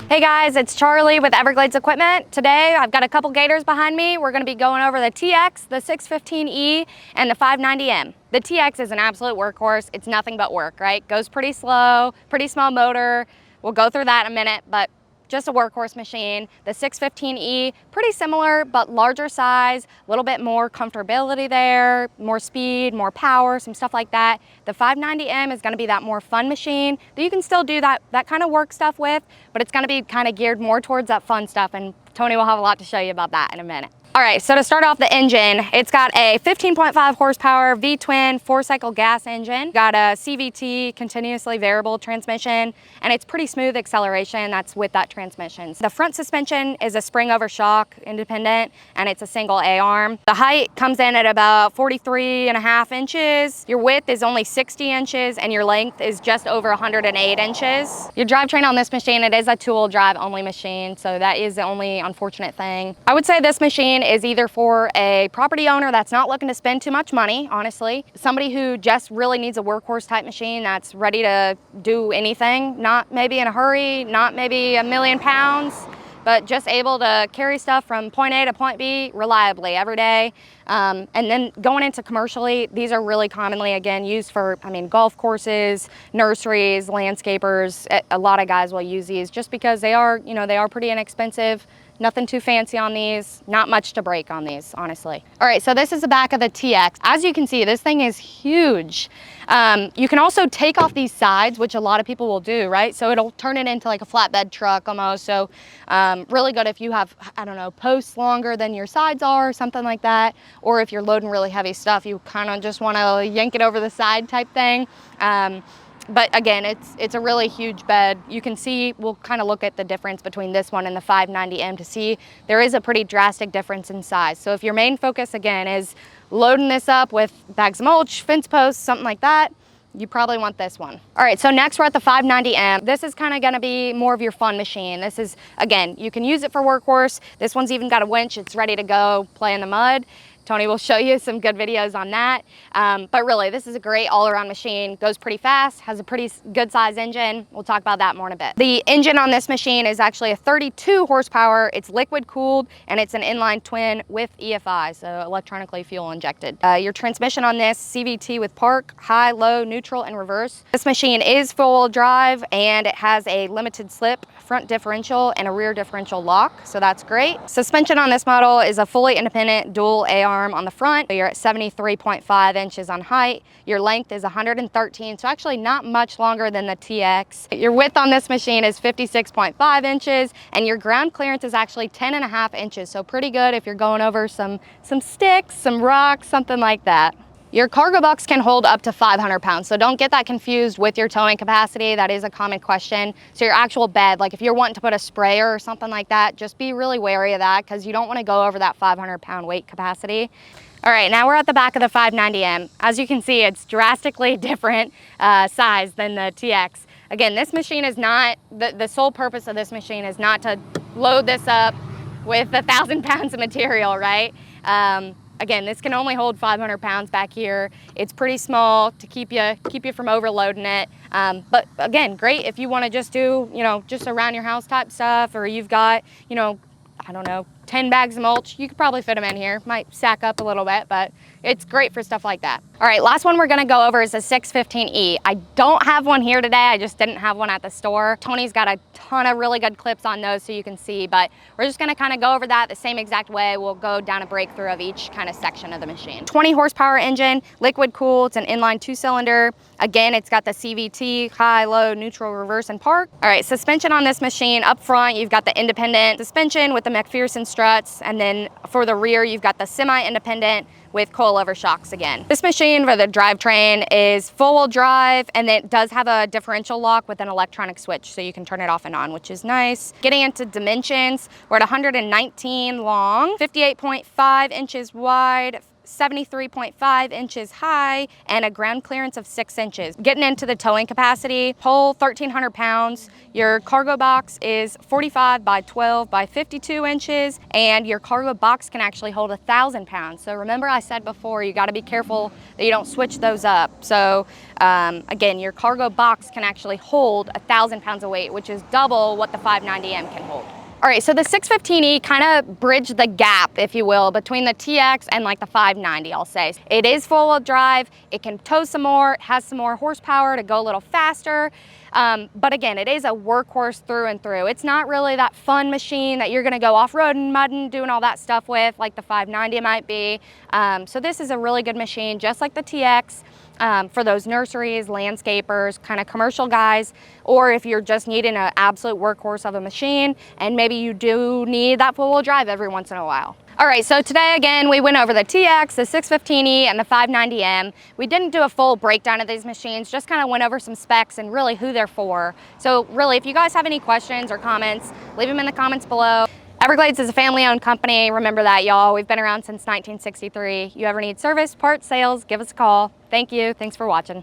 Hey guys, it's Charlie with Everglades Equipment. Today I've got a couple Gators behind me. We're going to be going over the TX, the 615E, and the 590M. The TX is an absolute workhorse. It's nothing but work, right? Goes pretty slow, pretty small motor. We'll go through that in a minute, but just a workhorse machine. The 615E, pretty similar, but larger size, a little bit more comfortability there, more speed, more power, some stuff like that. The 590M is gonna be that more fun machine that you can still do that kind of work stuff with, but it's gonna be kind of geared more towards that fun stuff, and Tony will have a lot to show you about that in a minute. All right, so to start off the engine, it's got a 15.5 horsepower V-twin 4-cycle gas engine, got a CVT, continuously variable transmission, and it's pretty smooth acceleration that's with that transmission. The front suspension is a spring over shock independent, and it's a single A-arm. The height comes in at about 43.5 inches. Your width is only 60 inches, and your length is just over 108 inches. Your drivetrain on this machine, it is a two-wheel drive only machine, so that is the only unfortunate thing. I would say this machine is either for a property owner that's not looking to spend too much money, honestly, somebody who just really needs a workhorse type machine that's ready to do anything, not maybe in a hurry, not maybe a million pounds, but just able to carry stuff from point A to point B reliably every day. And then going into commercially, these are really commonly, again, used for, golf courses, nurseries, landscapers. A lot of guys will use these just because they are, they are pretty inexpensive. Nothing too fancy on these, not much to break on these, honestly. All right, so this is the back of the TX. As you can see, this thing is huge. You can also take off these sides, which a lot of people will do, right? So it'll turn it into like a flatbed truck almost. So really good if you have, I don't know, posts longer than your sides are or something like that. Or if you're loading really heavy stuff, you kind of just want to yank it over the side type thing. But again, it's a really huge bed. You can see, we'll kind of look at the difference between this one and the 590M to see there is a pretty drastic difference in size. So if your main focus, again, is loading this up with bags of mulch, fence posts, something like that, you probably want this one. All right, so next we're at the 590M. This is kind of gonna be more of your fun machine. This is, again, you can use it for workhorse. This one's even got a winch. It's ready to go play in the mud. Tony will show you some good videos on that. But really, this is a great all-around machine. Goes pretty fast, has a pretty good size engine. We'll talk about that more in a bit. The engine on this machine is actually a 32 horsepower. It's liquid cooled, and it's an inline twin with EFI, so electronically fuel injected. Your transmission on this, CVT with park, high, low, neutral, and reverse. This machine is four-wheel drive, and it has a limited slip front differential and a rear differential lock, so that's great. Suspension on this model is a fully independent dual A-arm on the front. You're at 73.5 inches on height. Your length is 113, so actually not much longer than the TX. Your width on this machine is 56.5 inches, and your ground clearance is actually 10.5 inches, so pretty good if you're going over some sticks, some rocks, something like that. Your cargo box can hold up to 500 pounds, so don't get that confused with your towing capacity. That is a common question. So your actual bed, like if you're wanting to put a sprayer or something like that, just be really wary of that because you don't want to go over that 500 pound weight capacity. All right, now we're at the back of the 590M. As you can see, it's drastically different size than the TX. Again, this machine is not, the sole purpose of this machine is not to load this up with 1,000 pounds of material, right? Again, this can only hold 500 pounds back here. It's pretty small to keep you from overloading it. But again, great if you want to just do, just around your house type stuff, or you've got, I don't know, 10 bags of mulch. You could probably fit them in here. Might stack up a little bit, but it's great for stuff like that. All right, last one we're gonna go over is the 615E. I don't have one here today. I just didn't have one at the store. Tony's got a ton of really good clips on those so you can see, but we're just gonna kind of go over that the same exact way. We'll go down a breakthrough of each kind of section of the machine. 20 horsepower engine, liquid cool. It's an inline 2-cylinder. Again, it's got the CVT, high, low, neutral, reverse, and park. All right, suspension on this machine, up front, you've got the independent suspension with the McPherson struts, and then for the rear, you've got the semi-independent with coilover shocks again. This machine for the drivetrain is four-wheel drive, and it does have a differential lock with an electronic switch, so you can turn it off and on, which is nice. Getting into dimensions, we're at 119 long, 58.5 inches wide, 73.5 inches high and a ground clearance of 6 inches. Getting into the towing capacity, whole 1,300 pounds. Your cargo box is 45 by 12 by 52 inches, and your cargo box can actually hold 1,000 pounds. So remember I said before, you gotta be careful that you don't switch those up. So again, your cargo box can actually hold 1,000 pounds of weight, which is double what the 590M can hold. All right, so the 615E kind of bridged the gap, if you will, between the TX and like the 590, I'll say. It is four-wheel drive, it can tow some more, it has some more horsepower to go a little faster, but again, it is a workhorse through and through. It's not really that fun machine that you're gonna go off-roading, mudding, doing all that stuff with, like the 590 might be. So this is a really good machine, just like the TX. For those nurseries, landscapers, kind of commercial guys, or if you're just needing an absolute workhorse of a machine and maybe you do need that four-wheel drive every once in a while. All right, so today again, we went over the TX, the 615E, and the 590M. We didn't do a full breakdown of these machines, just kind of went over some specs and really who they're for. So really, if you guys have any questions or comments, leave them in the comments below. Everglades is a family-owned company. Remember that, y'all. We've been around since 1963. You ever need service, parts, sales, give us a call. Thank you. Thanks for watching.